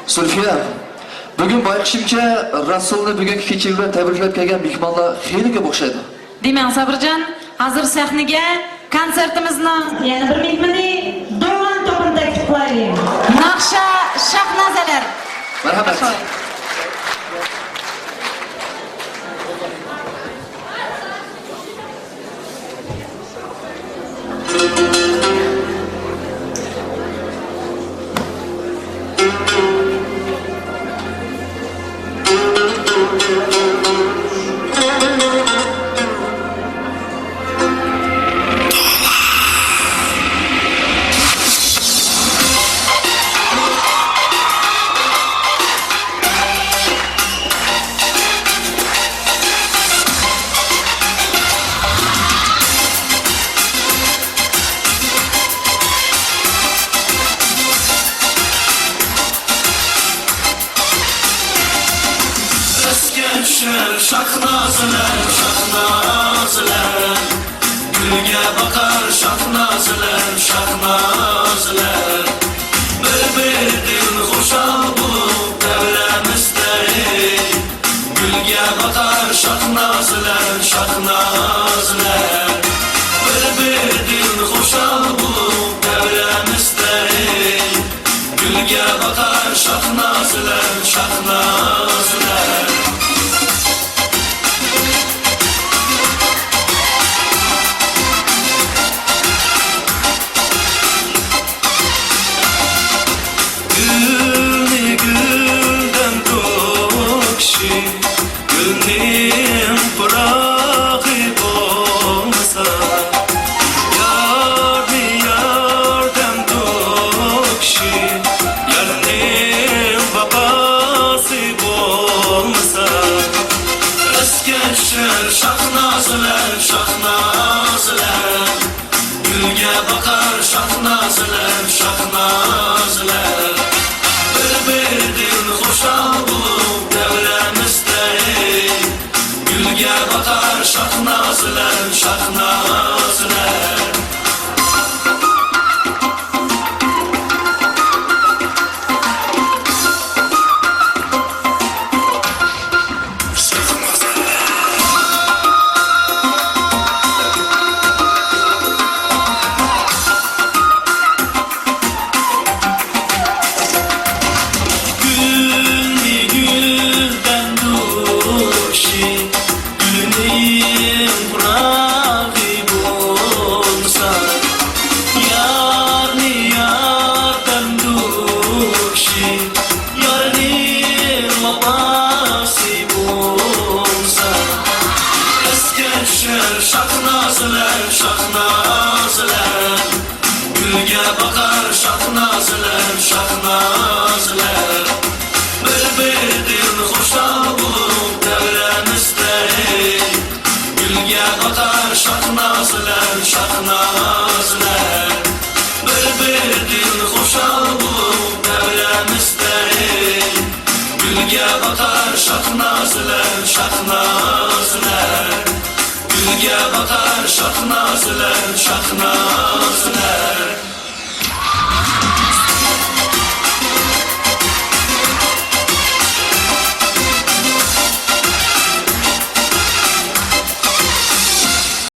Zulfiya, bugün Bayqishimcha Rasulni bugungi kecha bilan tabriklab kelgan mehmonlar xeyli ko'p o'xshaydi. Demak, Sabirjon, hozir sahnaga konsertimizni yana bir mehmoni Do'g'on to'pini taklif qilaylik. Naqsha Shahnozalar. Marhamat. Şahnaziler, şahnaziler, gülge bakar şahnaziler, şahnaziler. Bir dil hoşal bulup devremizde, gülge bakar şahnaziler, şahnaziler. Bir dil hoşal bulup devremizde, gülge bakar şahnaziler, şahnaziler. Gülüm bırakıp olmasa, yardım dokşi, yardım babası olmasa. Eskeşer şahnaziler, şahnaziler, gülge bakar şahnaziler, şahnaziler. Bir dil hoşal bulup devremizde, gülge bakar şahnaziler, şahnaziler. Şahnaziler, şahnaziler, gülge bakar şahnaziler, şahnaziler. Bir dil hoşal bulup devremizde, gülge bakar şahnaziler, şahnaziler. Bir dil hoşal bulup devremizde, gülge bakar şahnaziler, şahnaziler. Gülge bakar şahnaziler, şahnaziler.